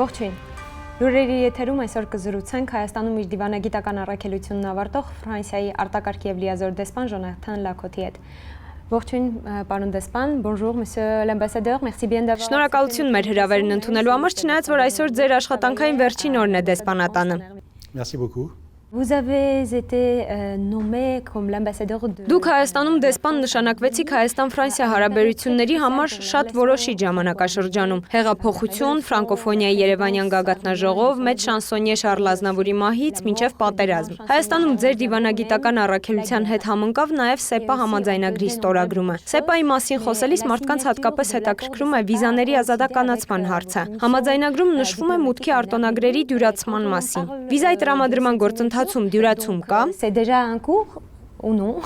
Ողջույն։ Լուրերի եթերում այսօր կզրուցենք Հայաստանում իր դիվանագիտական առաքելությունն ավարտող Ֆրանսիայի արտակարգ եւ լիազոր դեսպան Ժոնաթան Լակոթի հետ։ Ողջույն, պարոն դեսպան, bonjour monsieur l'ambassadeur, merci bien d'avoir. Շնորհակալություն մեր հրավերն ընդունելու համար, չնայած որ այսօր ձեր աշխատանքային վերջին օրն է դեսպանատանը։ Merci beaucoup. Vous avez été nommé comme l'ambassadeur de Դուք Հայաստանում դեսպան նշանակվեցիք Հայաստան-Ֆրանսիա հարաբերությունների համար շատ որոշիչ ժամանակաշրջանում։ Հեղափոխություն, ֆրանկոֆոնիայի Երևանյան գագաթնաժողով, մեծ շանսոնյե Շարլ Ազնավուրի մահից մինչև պատերազմ։ Հայաստանում ձեր դիվանագիտական առաքելության հետ համընկավ նաև ՍԵՊԱ համաձայնագրի ստորագրումը։ ՍԵՊԱ-ի մասին խոսելիս մարդկանց հատկապես հետաքրքրում է վիզաների ազատականացման հարցը։ Համաձայնագրում նշվում է մուտքի արտոնագրերի դյուրացման մասին։ Վիզայի տրամադրման գործընթացում դյուրացում կա։ C'est déjà en cours ou non?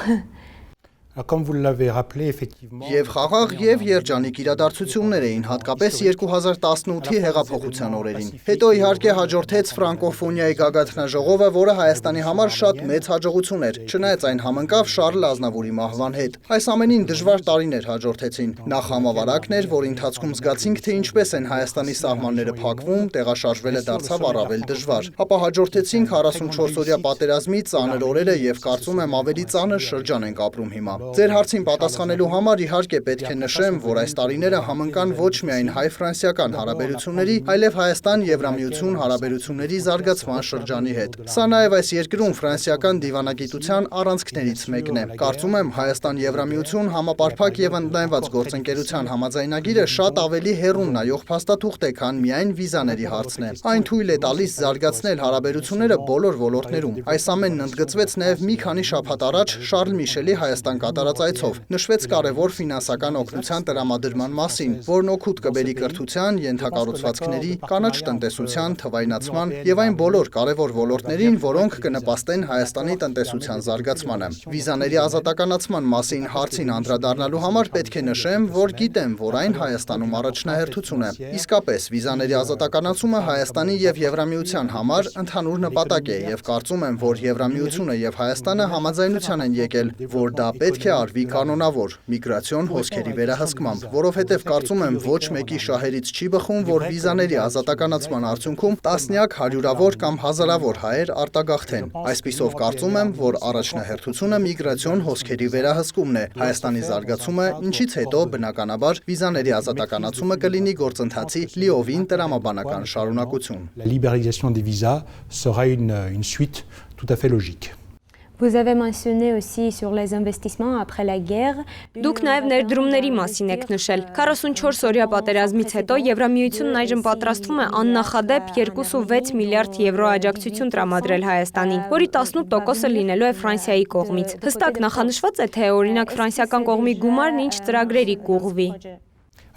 Alors, comme vous l'avez rappelé, effectivement, Եվ խաղաղ եւ երջանիկ իրադարձություններ էին, հատկապես 2018-ի հեղափոխության օրերին։ Հետո իհարկե հաջորդեց ֆրանկոֆոնիայի գագաթնաժողովը, որը Հայաստանի համար շատ մեծ հաջողություն էր, չնայած այն համընկավ Շարլ Ազնավուրի մահվան հետ։ Այս ամենին դժվար տարիներ հաջորդեցին։ Նախ համավարակն էր, որի ընթացքում զգացինք, թե ինչպես են Հայաստանի սահմանները փակվում, տեղաշարժվելը դարձավ առավել դժվար։ Ապա հաջորդեցինք 44-օրյա պատերազմի ծանր օրերը եւ կարծում եմ ավելի ծանր շրջան ենք ապրում հիմա։ Ձեր հարցին պատասխանելու համար իհարկե պետք է նշեմ, որ այս տարիները համընկան ոչ միայն հայ-ֆրանսիական հարաբերությունների, այլև Հայաստան-Եվրամիություն հարաբերությունների զարգացման շրջանի հետ։ Սա նաև այս երկրում ֆրանսիական դիվանագիտության առանցքներից մեկն է։ Կարծում եմ Հայաստան-Եվրամիություն համապարփակ եւ ընդլայնված գործընկերության համաձայնագիրը շատ ավելի հեռուն նայող փաստաթուղթ է, քան միայն վիզաների հարցն է։ Այն թույլ է տալիս զարգացնել հարաբերությունները բոլոր ոլորտներում։ Այս ամենն ընդգծվեց նաև մի քանի շաբաթ առաջ Շարլ Միշելի Հայաստան այցով նշվեց կարևոր ֆինանսական օգնության տրամադրման մասին, որն օգուտ կբերի կրթության, ենթակառուցվածքների, կանաչ տնտեսության, թվայնացման եւ այն բոլոր կարևոր ոլորտներին, որոնք կնպաստեն Հայաստանի տնտեսության զարգացմանը։ Վիզաների ազատականացման մասին հարցին անդրադառնալու համար պետք է նշեմ, որ գիտեմ, որ այն Հայաստանում առաջնահերթություն է։ Իսկապես, վիզաների ազատականացումը Հայաստանի եւ Եվրամիության համար ընդհանուր նպատակ է եւ կարծում եմ, որ Եվրամիությունը եւ Հայաստանը համաձայնության են եկել, որ դա պետք է արվի կանոնավոր միգրացիոն հոսքերի վերահսկմամբ, որովհետև կարծում եմ ոչ մեկի շահերից չի բխում, որ վիզաների ազատականացման արդյունքում տասնյակ հարյուրավոր կամ հազարավոր հայեր արտագաղթեն։ Այսպիսով կարծում եմ, որ առաջնահերթությունը միգրացիոն հոսքերի վերահսկումն է, Հայաստանի զարգացումը, ինչից հետո բնականաբար վիզաների ազատականացումը կլինի գործընթացի լիովին տրամաբանական շարունակություն։ la libéralisation des visas sera une suite tout à fait logique. Vous avez mentionné aussi sur les investissements après la guerre. Դուք նաև ներդրումների մասին եք նշել։ 44 օրյա պատերազմից հետո Եվրամիությունն այժմ պատրաստվում է աննախադեպ 2.6 միլիարդ եվրո աջակցություն տրամադրել Հայաստանին, որի 18%-ը լինելու է Ֆրանսիայի կողմից։ Հստակ նախանշված է, թե օրինակ ֆրանսիական կողմի գումարն ինչ ծրագրերի կուղղվի։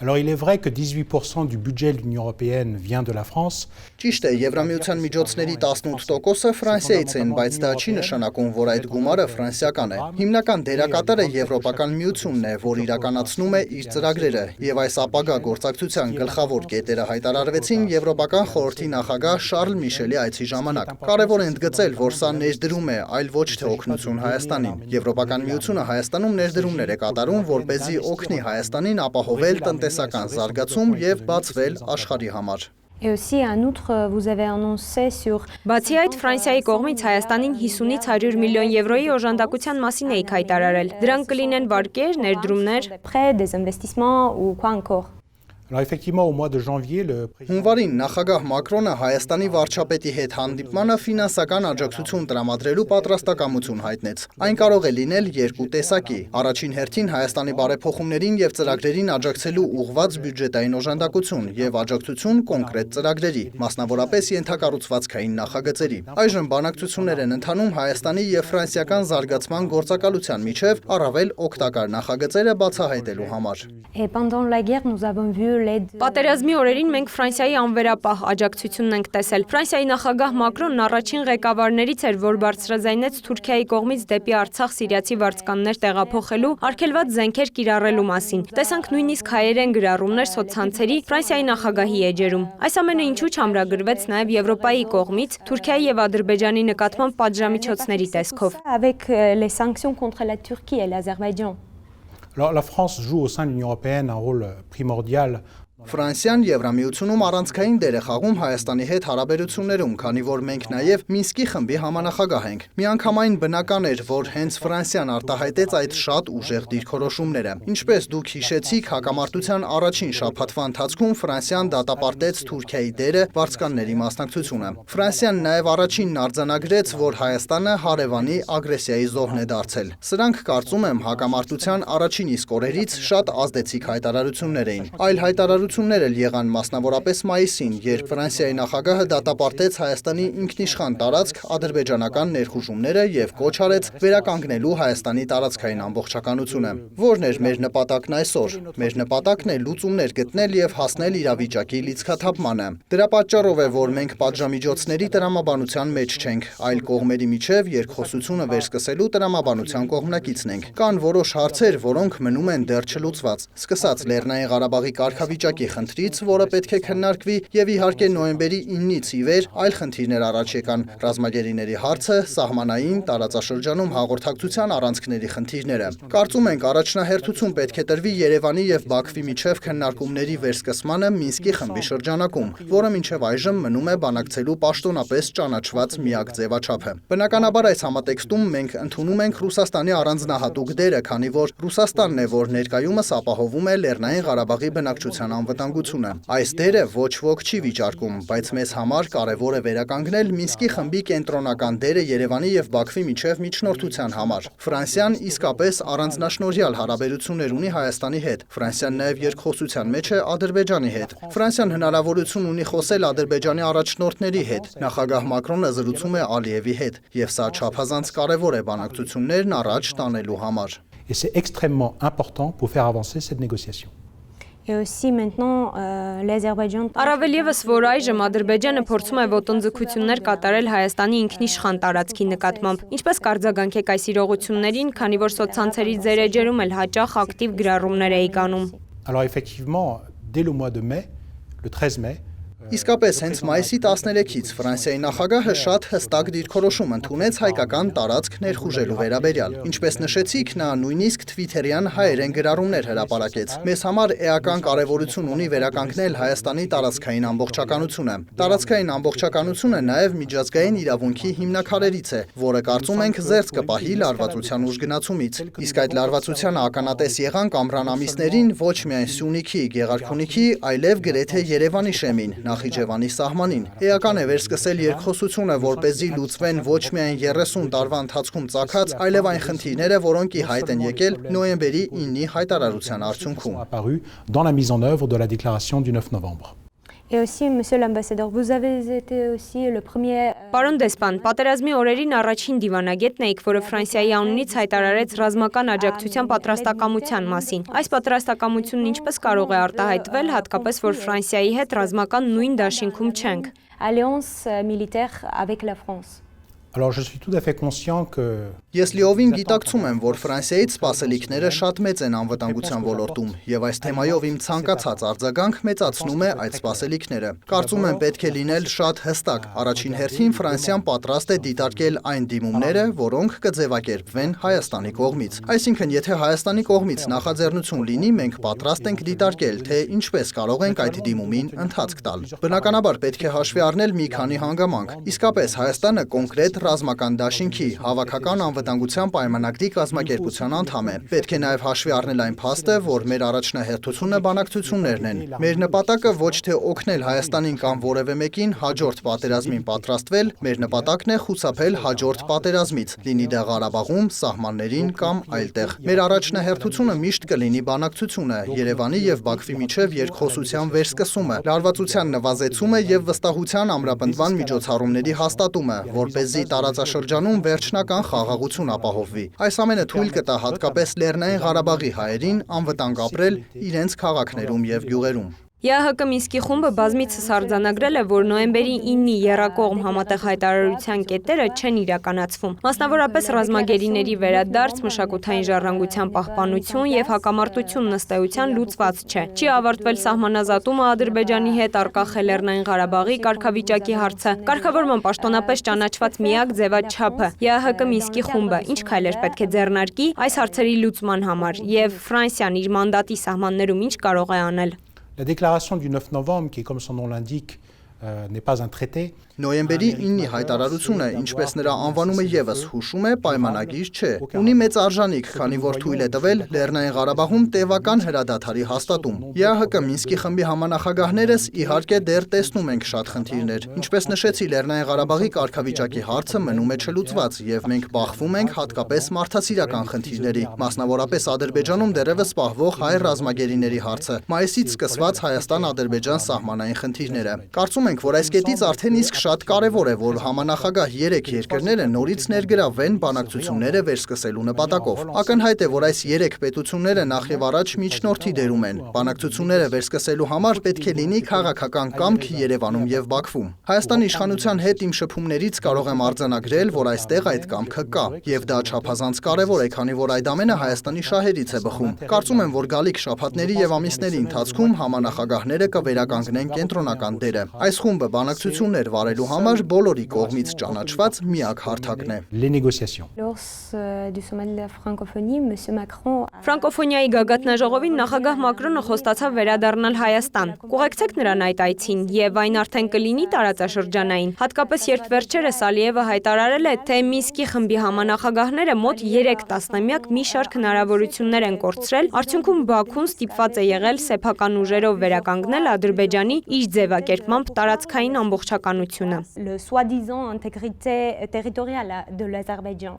Alors il est vrai que 18% du budget de l'Union européenne vient de la France. Ճիշտ է, Եվրամիության միջոցների 18%-ը Ֆրանսիայից են, բայց դա չի նշանակում, որ այդ գումարը ֆրանսիական է։ Հիմնական դերակատարը Եվրոպական միությունն է, որ իրականացնում է իր ծրագրերը, եւ այս ապագա գործակցության գլխավոր կետերը հայտարարվեցին Եվրոպական խորհրդի նախագահ Շարլ Միշելի այցի ժամանակ։ Կարևոր է ընդգծել, որ սա ներդրում է, այլ ոչ թե օգնություն Հայաստանին։ Եվրոպական միությունը Հայաստանում ներդրումներ է կատարում, որպեսզի օգնի Հայաստանին ապահովել տնտեսական զարգացում եւ բացվել աշխարհի համար։ Et aussi, en outre, vous avez annoncé sur Բացի այդ, Ֆրանսիայի կողմից Հայաստանին 50-ից 100 միլիոն եվրոյի օժանդակության մասին էիք հայտարարել։ Դրանք կլինեն վարկեր, ներդրումներ։ des prêts, des investissements ou quoi encore? Alors effectivement au mois de janvier le Հունվարին նախագահ Մակրոնը Հայաստանի վարչապետի հետ հանդիպմանը ֆինանսական աջակցություն տրամադրելու պատրաստակամություն հայտնեց։ Այն կարող է լինել երկու տեսակի։ Առաջին հերթին Հայաստանի բարեփոխումներին եւ ծրագրերին աջակցելու ուղղված բյուջետային օժանդակություն եւ աջակցություն կոնկրետ ծրագրերի, մասնավորապես ենթակառուցվածքային նախագծերի։ Այժմ բանակցություններ են ընթանում Հայաստանի եւ ֆրանսիական զարգացման գործակալության միջև առավել օգտակար նախագծերը բացահայտելու համար։ Et pendant la guerre, nous avons vu Պատերազմի օրերին մենք Ֆրանսիայի անվերապահ աջակցությունն ենք տեսել։ Ֆրանսիայի նախագահ Մակրոնն առաջին ղեկավարներից էր, որ բարձրաձայնեց Թուրքիայի կողմից դեպի Արցախ սիրիացի վարձկաններ տեղափոխելու, արգելված զենքեր կիրառելու մասին։ Տեսանք նույնիսկ հայերեն գրառումներ սոցցանցերի Ֆրանսիայի նախագահի էջերում։ Այս ամենը ինչու չամրագրվեց նաև Եվրոպայի կողմից Թուրքիայի եւ Ադրբեջանի նկատմամբ պատժամիջոցների տեսքով։ avec les sanctions contre la Turquie et l'Azerbaïdjan. Alors la France joue au sein de l'Union européenne un rôle primordial Ֆրանսիան Եվրամիությունում առանցքային դեր է խաղում Հայաստանի հետ հարաբերություններում, քանի որ մենք նաև Մինսկի խմբի համանախագահ ենք։ Միանգամայն բնական էր, որ հենց Ֆրանսիան արտահայտեց այդ շատ ուժեղ դիրքորոշումները։ Ինչպես դուք հիշեցիք, հակամարտության առաջին շաբաթվա ընթացքում Ֆրանսիան դատապարտեց Թուրքիայի դերը վարձկանների մասնակցությունը։ Ֆրանսիան նաև առաջինն արձանագրեց, որ Հայաստանը հարևանի ագրեսիայի զոհն է դարձել։ Սրանք, կարծում եմ, հակամարտության առաջին իսկ օրերից շատ ազդեցիկ հայտարարություններ էին։ Այլ հայտարարություններ էլ եղան մասնավորապես մայիսին, երբ Ֆրանսիայի նախագահը դատապարտեց Հայաստանի ինքնիշխան տարածք ադրբեջանական ներխուժումները եւ կոչ արեց վերականգնելու Հայաստանի տարածքային ամբողջականությունը։ Որն էր մեր նպատակն այսօր։ Մեր նպատակն է լուծումներ գտնել եւ հասնել իրավիճակի լիցքաթափմանը։ Դրա պատճառով է, որ մենք պատժամիջոցների տրամաբանության մեջ չենք, այլ կողմերի միջև երկխոսությունը վերսկսելու տրամաբանության կողմնակիցն ենք։ Կան որոշ հարցեր, որոնք մնում են դեռ չլուծված, սկսած Լեռնային Ղարաբաղի կարգավիճակի խնդրից, որը պետք է քննարկվի, եւ իհարկե նոյեմբերի 9-ից ի վեր այլ խնդիրներ առաջ եկան՝ ռազմագերիների հարցը, սահմանային տարածաշրջանում հաղորդակցության առանցքների խնդիրները։ Կարծում ենք, առաջնահերթություն պետք է տրվի Երևանի եւ Բաքվի միջև քննարկումների վերսկսմանը Մինսկի խմբի շրջանակում, որը մինչև այժմ մնում է բանակցելու պաշտոնապես ճանաչված միակ ձևաչափը։ Բնականաբար այս համատեքստում մենք ընդունում ենք Ռուսաստանի առանձնահատուկ դերը, քանի որ Ռուսաստանն է, որ ներկայումս ապահովում է Լեռնային Ղարաբաղի բնակչության անվտանգությունը։ Այս դերը ոչ ոք չի վիճարկում, բայց մեզ համար կարևոր է վերականգնել Մինսկի խմբի կենտրոնական դերը Երևանի եւ Բաքվի միջև միջնորդության համար։ Ֆրանսիան իսկապես առանձնաշնորհյալ հարաբերություններ ունի Հայաստանի հետ։ Ֆրանսիան նաեւ երկխոսության մեջ է Ադրբեջանի հետ։ Ֆրանսիան հնարավորություն ունի խոսել Ադրբեջանի առաջնորդների հետ։ Նախագահ Մակրոնը զրուցում է Ալիևի հետ, եւ սա չափազանց կարևոր է բանակցություններն առաջ տանելու համար։ Et c'est extrêmement important pour faire avancer cette négociation. Et aussi maintenant l'Azerbaïdjan. Առավել եւս, որ այժմ Ադրբեջանը փորձում է ոտնձգություններ կատարել Հայաստանի ինքնիշխան տարածքի նկատմամբ։ Ինչպես կարձագանք եք այս իրողություններին, քանի որ սոցցանցերի ձեր էջերում էլ հաճախ ակտիվ գրառումներ էիք անում։ Alors effectivement, dès le mois de mai, le 13 mai, Իսկապես հենց մայիսի 13-ից Ֆրանսիայի նախագահը շատ հստակ դիրքորոշում ընդունեց հայկական տարածք ներխուժելու վերաբերյալ։ Ինչպես նշեցիք, նա նույնիսկ Twitter-յան հայերեն գրառումներ հրապարակեց։ Մեզ համար էական կարևորություն ունի վերականգնել Հայաստանի տարածքային ամբողջականությունը։ Տարածքային ամբողջականությունը նաև միջազգային իրավունքի հիմնաքարերից է, որը կարծում ենք զերծ կպահի լարվածության ուժգնացումից։ Իսկ այդ լարվածությանը ականատես եղանք ամռան ամիսներին ոչ միայն Սյունիքի, Գեղարքունիքի, այլև գրեթե Երևանի շեմին, Նախիջևանի սահմանին։ Էական է վերսկսել երկխոսությունը, որպեսզի լուծվեն ոչ միայն 30 տարվա ընթացքում ծագած, այլև այն խնդիրները, որոնք ի հայտ են եկել նոյեմբերի 9-ի հայտարարության արդյունքում։ apparu dans la mise en œuvre de la déclaration du 9 novembre. Et aussi, monsieur l'ambassadeur, vous avez été aussi le premier. Պարոն դեսպան, պատերազմի օրերին առաջին դիվանագետն էիք, որը Ֆրանսիայի անունից հայտարարեց ռազմական աջակցության պատրաստակամության մասին։ Այս պատրաստակամությունն ինչպես կարող է արտահայտվել, հատկապես որ Ֆրանսիայի հետ ռազմական նույն դաշինքում չենք։ Alliance militaire avec la France. Alors je suis tout à fait conscient que Ես լիովին գիտակցում եմ, որ Ֆրանսիայից սպասելիքները շատ մեծ են անվտանգության ոլորտում, եւ այս թեմայով իմ ցանկացած արձագանք մեծացնում է այդ սպասելիքները։ Կարծում եմ պետք է լինել շատ հստակ։ Առաջին հերթին Ֆրանսիան պատրաստ է դիտարկել այն դիմումները, որոնք կձևակերպվեն Հայաստանի կողմից։ Այսինքն, եթե Հայաստանի կողմից նախաձեռնություն լինի, մենք պատրաստ ենք դիտարկել, թե ինչպես կարող ենք այդ դիմումին ընթացք տալ։ Բնականաբար պետք է հաշվի առնել մի քանի հանգամանք։ Իսկապես Հայաստանը կոնկրետ ռազմական դաշինքի հավաքական անվտանգության պայմանագրի կազմակերպության անդամ է։ Պետք է նաև հաշվի առնել այն փաստը, որ մեր առաջնահերթությունը բանակցություններն են։ Մեր նպատակը ոչ թե օգնել Հայաստանին կամ որևէ մեկին հաջորդ պատերազմին պատրաստվել, մեր նպատակն է խուսափել հաջորդ պատերազմից, լինի դա Ղարաբաղում, սահմաններին կամ այլտեղ։ Մեր առաջնահերթությունը միշտ կլինի բանակցությունը, Երևանի եւ Բաքվի միջև երկխոսության վերսկսումը, լարվածության նվազեցումը եւ վստահության ամրապնդման միջոցառումների հաստատումը, որպեսզի տարածաշրջանում վերջնական խաղաղություն ապահովվի։ Այս ամենը թույլ կտա հատկապես Լեռնային Ղարաբաղի հայերին անվտանգ ապրել իրենց քաղաքներում եւ գյուղերում։ ԵԱՀԿ Մինսկի խումբը բազմիցս արձանագրել է, որ նոյեմբերի 9-ի եռակողմ համատեղ հայտարարության կետերը չեն իրականացվում։ Մասնավորապես ռազմագերիների վերադարձ, մշակութային ժառանգության պահպանություն եւ հակամարտություն նստեության լուծված չէ։ Չի ավարտվել սահմանազատումը Ադրբեջանի հետ, առկախ է Լեռնային Ղարաբաղի կարգավիճակի հարցը, կարգավորման պաշտոնապես ճանաչված միակ ձևաչափը։ ԵԱՀԿ Մինսկի խումբը ինչ քայլեր պետք է ձեռնարկի այս հարցերի լուծման համար եւ Ֆրանսիան իր մանդատի սահմաններում ինչ կարող է անել։ La déclaration du 9 novembre, qui, comme son nom l'indique, n'est pas un traité. Նոյեմբերի 9-ի հայտարարությունը, ինչպես նրա անվանումը եւս հուշում է, պայմանագիր չէ։ Ունի մեծ արժանիք, քանի որ թույլ է տվել Լեռնային Ղարաբաղում տևական հրադադարի հաստատում։ ԵԱՀԿ Մինսկի խմբի համանախագահներս իհարկե դեռ տեսնում ենք շատ խնդիրներ։ Ինչպես նշեցի, Լեռնային Ղարաբաղի կարգավիճակի հարցը մնում է չլուծված եւ մենք բախվում ենք հատկապես մարդասիրական խնդիրների, մասնավորապես Ադրբեջանում դեռևս պահվող հայ ռազմագերիների հարցը, մայիսից սկսված Հայաստան-Ադրբեջան սահմանային խնդիրները։ Կարծում ենք, որ այս կետից արդեն իսկ շատ կարևոր է, որ համանախագահ 3 երկրները նորից ներգրավվեն բանակցությունները վերսկսելու նպատակով։ Ակնհայտ է, որ այս 3 պետությունները նախ եւ առաջ միջնորդի դերում են։ Բանակցությունները վերսկսելու համար պետք է լինի քաղաքական կամք Երևանում եւ Բաքվում։ Հայաստանի իշխանության հետ իմ շփումներից կարող եմ արձանագրել, որ այստեղ այդ կամքը կա, եւ դա չափազանց կարևոր է, քանի որ այդ ամենը Հայաստանի շահերից է բխում։ Կարծում եմ, որ գալիք շաբաթների եւ ամիսների ընթացքում համանախագահները կվերականգնեն կենտրոնական դերը։ Այս խումբը բանակցություններ վարելու համար բոլորի կողմից ճանաչված միակ հարթակն է։ Les négociations. Lors du sommet de la francophonie, M. Macron Ֆրանկոֆոնիայի գագաթնաժողովին նախագահ Մակրոնը խոստացավ վերադառնալ Հայաստան։ Կուղեկցեք նրան այդ այցին եւ այն արդեն կլինի տարածաշրջանային։ Հատկապես երբ վերջերս Ալիևը հայտարարել է, թե Մինսկի խմբի համանախագահները մոտ 3 տասնամյակ մի շարք հնարավորություններ են կորցրել, արդյունքում Բաքուն ստիպված է եղել սեփական ուժերով վերականգնել Ադրբեջանի իր ձևակերպմամբ տարածքային ամբողջականությունը։ le soi-disant intégrité territoriale de l'Azerbaïdjan.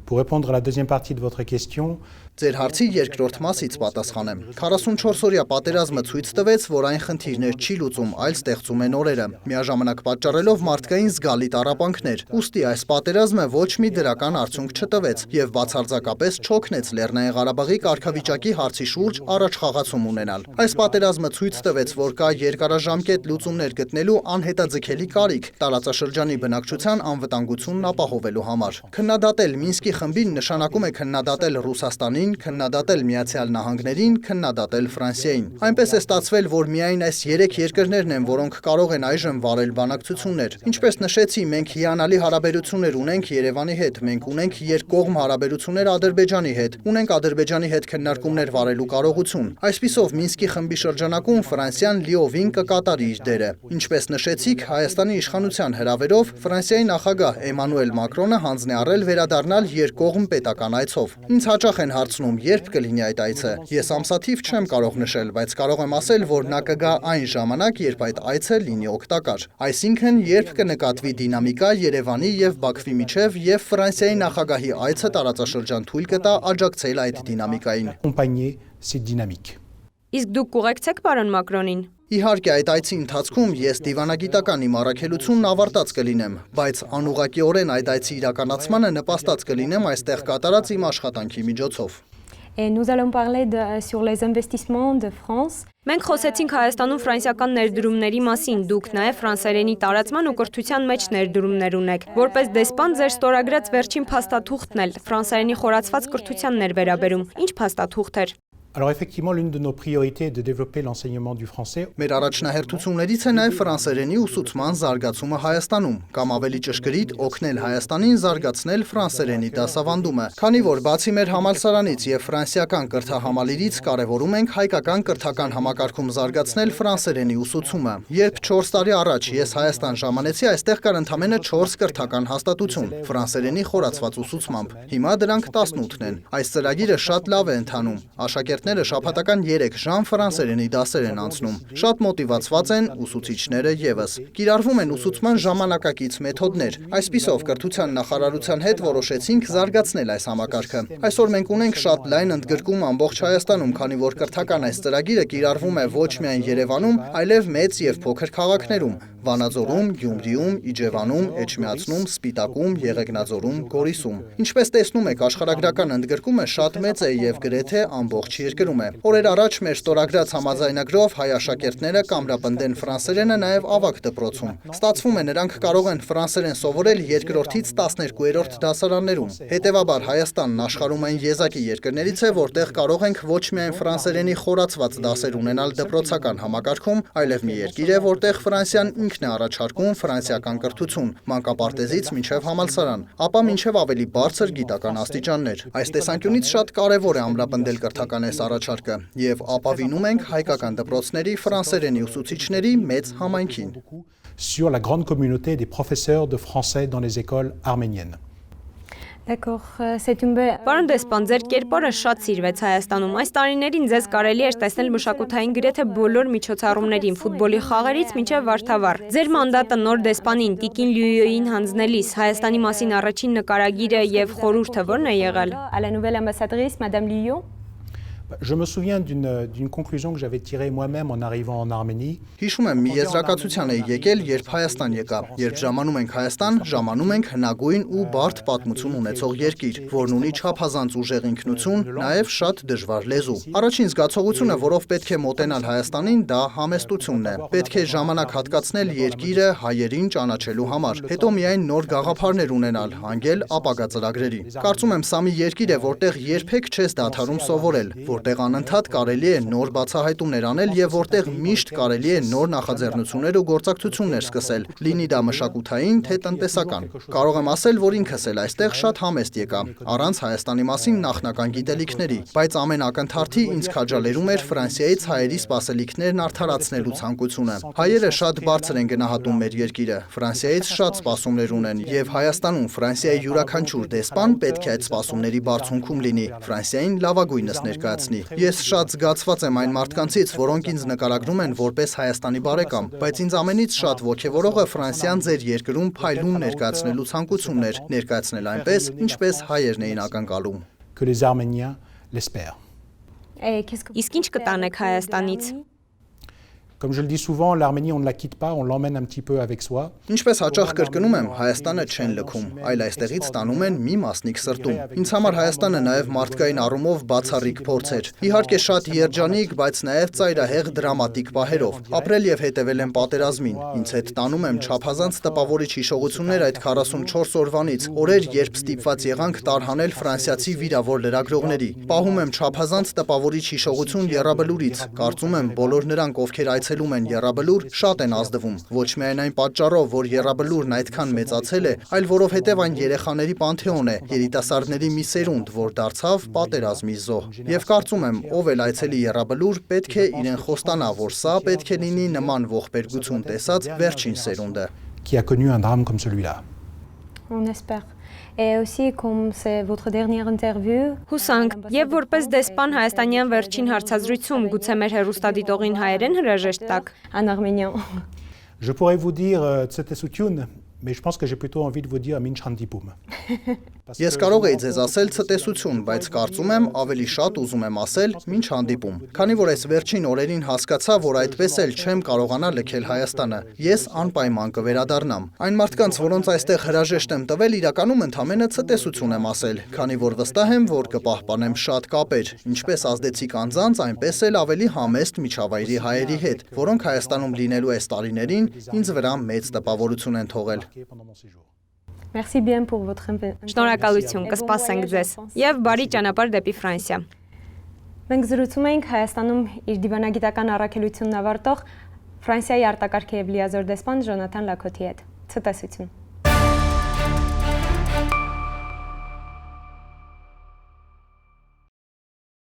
Pour répondre à la deuxième partie de votre question, Ձեր հարցի երկրորդ մասից պատասխանեմ։ 44-օրյա պատերազմը ցույց տվեց, որ այն խնդիրներ չի լուծում, այլ ստեղծում է նորերը, միաժամանակ պատճառելով մարդկային զգալի տառապանքներ։ Ուստի այս պատերազմը ոչ մի դրական արդյունք չտվեց եւ բացարձակապես չօգնեց Լեռնային Ղարաբաղի կարգավիճակի հարցի շուրջ առաջխաղացում ունենալ։ Այս պատերազմը ցույց տվեց, որ կա երկարաժամկետ լուծումներ գտնելու անհետաձգելի կարիք տարածաշրջանի բնակչության անվտանգությունն ապահովելու համար։ Քննադատել Մինսկի խմբին նշանակում է քննադատել Ռուսաստանին, քննադատել Միացյալ Նահանգներին, քննադատել Ֆրանսիային։ Այնպես է ստացվել, որ միայն այս 3 երկրներն են, որոնք կարող են այժմ վարել բանակցություններ։ Ինչպես նշեցի, մենք հիանալի հարաբերություններ ունենք Երևանի հետ, մենք ունենք երկկողմ հարաբերություններ Ադրբեջանի հետ, ունենք Ադրբեջանի հետ քննարկումներ վարելու կարողություն։ Այսպիսով Մինսկի խմբի շրջանակում Ֆրանսիան լիովին կկատարի իր դերը։ Ինչպես նշեցիք, Հայաստանի իշխանության հրավերով Ֆրանսիայի նախագահ Էմանուել Մակրոնը հանձն է առել վերադառնալ երկկողմ պետական այցով։ Ինձ հաճախ են հարցնում, երբ կլինի այդ այցը։ Ես ամսաթիվ չեմ կարող նշել, բայց կարող եմ ասել, որ նա կգա այն ժամանակ, երբ այդ այցը լինի օգտակար։ Այսինքն, երբ կնկատվի դինամիկա Երևանի եւ Բաքվի միջև եւ Ֆրանսիայի նախագահի այցը տարածաշրջան թույլ կտա աջակցել այդ դինամիկային։ accompagner cette dynamique. Իսկ դուք կուղեկցեք պարոն Մակրոնին։ Իհարկե այդ այցի ընթացքում ես դիվանագիտական իմ առաքելությունն ավարտած կլինեմ, բայց անուղղակիորեն այդ այցի իրականացմանը նպաստած կլինեմ այստեղ կատարած իմ աշխատանքի միջոցով։ Et nous allons parler sur les investissements de France. Մենք խոսեցինք Հայաստանում ֆրանսիական ներդրումների մասին, դուք նաև ֆրանսերենի տարածման ու կրթության մեջ ներդրումներ ունեք։ Որպես դեսպան ձեր ստորագրած վերջին փաստաթուղթն էլ ֆրանսերենի խորացված կրթությանն էր վերաբերում։ Ինչ փաստաթուղթ էր։ Alors effectivement, l'une de nos priorités est de développer l'enseignement du français. Մեր առաջնահերթություններից է նաև ֆրանսերենի ուսուցման զարգացումը Հայաստանում, կամ ավելի ճշգրիտ օգնել Հայաստանին զարգացնել ֆրանսերենի դասավանդումը։ Քանի որ բացի մեր համալսարանից եւ ֆրանսիական կրթահամալիրից կարևորում ենք հայկական կրթական համակարգում զարգացնել ֆրանսերենի ուսուցումը։ Երբ 4 տարի առաջ ես Հայաստան ժամանեցի, այստեղ կար ընդամենը 4 կրթական հաստատություն ֆրանսերենի խորացված ուսուցմամբ։ Հիմա դրանք 18-ն են։ Այս ծրագիրը շատ լավ է ընթանում։ Աշակերտները շաբաթական 3 ժամ ֆրանսերենի դասեր են անցնում։ Շատ մոտիվացված են ուսուցիչները եւս։ Կիրառվում են ուսուցման ժամանակակից մեթոդներ։ Այսպիսով կրթության նախարարության հետ որոշեցինք զարգացնել այս համակարգը։ Այսօր մենք ունենք շատ լայն ընդգրկում ամբողջ Հայաստանում, քանի որ կրթական այս ծրագիրը կիրառվում է ոչ միայն Երևանում, այլև մեծ եւ փոքր քաղաքներում՝ Վանաձորում, Գյումրիում, Իջևանում, Էջմիածնում, Սպիտակում, Եղեգնաձորում, Գորիսում։ Ինչպես տեսնում եք, աշխարհագրական ընդգրկումը շատ մեծ է եւ գրեթե ամբողջ երկրում է։ Օրեր առաջ մեր ստորագրած համաձայնագրով հայ աշակերտները կամրապնդեն ֆրանսերենը նաև ավագ դպրոցում։ Ստացվում է, նրանք կարող են ֆրանսերեն սովորել երկրորդից 12-րդ դասարաններում։ Հետևաբար Հայաստանն աշխարհում այն եզակի երկրներից է, որտեղ կարող ենք ոչ միայն ֆրանսերենի խորացված դասեր ունենալ դպրոցական համակարգում, այլև մի երկիր է, որտեղ Ֆրանսիան ինքն է առաջարկում ֆրանսիական կրթություն, մանկապարտեզից մինչև համալսարան, ապա մինչև ավելի բարձր գիտական աստիճաններ։ Այս տեսանկյունից շատ կարևոր է ամրապնդել կրթական այս առաջարկը եւ ապավինում ենք հայկական դպրոցների ֆրանսերենի ուսուցիչների մեծ համայնքին։ Sur la grande communauté des professeurs de français dans les écoles arméniennes. Պարոն դեսպան, ձեր կերպարը շատ սիրվեց Հայաստանում։ Այս տարիներին ձեզ կարելի էր տեսնել մշակութային գրեթե բոլոր միջոցառումներին, ֆուտբոլի խաղերից մինչև Վարդավառ։ Ձեր մանդատը նոր դեսպանին Տիկին Լյուիոյին հանձնելիս Հայաստանի մասին առաջին նկարագիրը եւ խորհուրդը ո՞րն է եղել։ Je me souviens d'une conclusion que j'avais tirée moi-même en arrivant en Arménie. Հիշում եմ, մի եզրակացության էի եկել, երբ Հայաստան եկա։ Երբ ժամանում ենք Հայաստան, ժամանում ենք հնագույն ու բարդ պատմություն ունեցող երկիր, որն ունի չափազանց ուժեղ ինքնություն, նաև շատ դժվար լեզու։ Առաջին զգացողությունը, որով պետք է մոտենալ Հայաստանին, դա համեստությունն է։ Պետք է ժամանակ հատկացնել երկիրը, հայերին ճանաչելու համար, հետո միայն նոր գաղափարներ ունենալ, հանգել ապագա ծրագրերի։ Կարծում եմ, սա մի երկիր է, որտեղ երբեք չես դադարում սովորել, որտեղ անընդհատ կարելի է նոր բացահայտումներ անել եւ որտեղ միշտ կարելի է նոր նախաձեռնություններ ու գործակցություններ սկսել, լինի դա մշակութային, թե տնտեսական։ Կարող եմ ասել, որ ինքս էլ այստեղ շատ համեստ եկա, առանց Հայաստանի մասին նախնական գիտելիքների, բայց ամեն ակնթարթի ինձ քաջալերում էր Ֆրանսիայից հայերի սպասելիքներն արդարացնելու ցանկությունը։ Հայերը շատ բարձր են գնահատում մեր երկիրը, Ֆրանսիայից շատ սպասումներ ունեն եւ Հայաստանում Ֆրանսիայի յուրաքանչյուր դեսպան պետք է այդ սպասումների բարձունքում լինի, Ֆրանսիային լավագույնս ներկայացնի։ Ես շատ զգացված եմ այն մարդկանցից, որոնք ինձ նկարագրում են որպես Հայաստանի բարեկամ, բայց ինձ ամենից շատ ոգևորողը Ֆրանսիան ձեր երկրում փայլուն ներկայացնելու ցանկությունն էր, ներկայացնել այնպես, ինչպես հայերն էին ակնկալում։ Que les Arméniens l'espèrent. Իսկ ինչ կտանեք Հայաստանից։ Comme je le dis souvent, l'Arménie, on ne la quitte pas, on l'emmène un petit peu avec soi. Ինչպես հաճախ կրկնում եմ, Հայաստանը չեն լքում, այլ այստեղից ստանում են մի մասնիկ սրտում։ Ինձ համար Հայաստանը նաև մարդկային առումով բացառիկ փորձ էր։ Իհարկե շատ երջանիկ, բայց նաև ծայրահեղ դրամատիկ պահերով։ Ապրել եւ հետևել եմ պատերազմին։ Ինձ հետ տանում եմ չափազանց տպավորիչ հիշողություններ այդ 44 օրվանից, օրեր, երբ ստիպված եղանք տարհանել ֆրանսիացի վիրավոր լրագրողների։ Պահում եմ չափազանց տպավորիչ հիշողություն Եռաբլուրից։ Կարծում եմ, բոլոր նրանք, ովքեր այցելում են Եռաբլուր, շատ են ազդվում։ Ոչ միայն այն պատճառով, որ Եռաբլուրն այդքան մեծացել է, այլ որովհետև այն երեխաների պանթեոն է, երիտասարդների մի սերունդ, որ դարձավ պատերազմի զոհ։ Եվ կարծում եմ, ով էլ այցելի Եռաբլուր, պետք է իրեն խոստանա, որ սա պետք է լինի նման ողբերգություն տեսած վերջին սերունդը։ Qui a connu un drame comme celui-là. On espère. Et aussi, comme c'est votre dernière interview, Հուսանք, եւ որպես դեսպան հայաստանյան վերջին հարցազրույցում գուցե մեր հեռուստադիտողին հայերեն հրաժեշտ տաք։ en arménien. Je pourrais vous dire Tsete mais je pense que j'ai plutôt envie de vous dire Min Chandipum. Ես կարող էի ձեզ ասել ցտեսություն, բայց կարծում եմ ավելի շատ ուզում եմ ասել մինչ հանդիպում։ Քանի որ այս վերջին օրերին հասկացա, որ այդպես էլ չեմ կարողանա լքել Հայաստանը, ես անպայման կվերադառնամ։ Այն մարդկանց, որոնց այստեղ հրաժեշտ եմ տվել, իրականում ընդամենը ցտեսություն եմ ասել, քանի որ վստահ եմ, որ կպահպանեմ շատ կապեր, ինչպես ազդեցիկ անձանց, այնպես էլ ավելի համեստ միջավայրի հայերի հետ, որոնք Հայաստանում լինելու այս տարիներին ինձ վրա մեծ տպավորություն են թողել։ Merci bien pour votre Շնորհակալություն, կսպասենք ձեզ եւ բարի ճանապարհ դեպի Ֆրանսիա։ Մենք զրուցում ենք Հայաստանում իր դիվանագիտական առաքելությունն ավարտող Ֆրանսիայի արտակարգ եւ լիազոր դեսպան Ժոնաթան Լաքոթի հետ։ Ցտեսություն։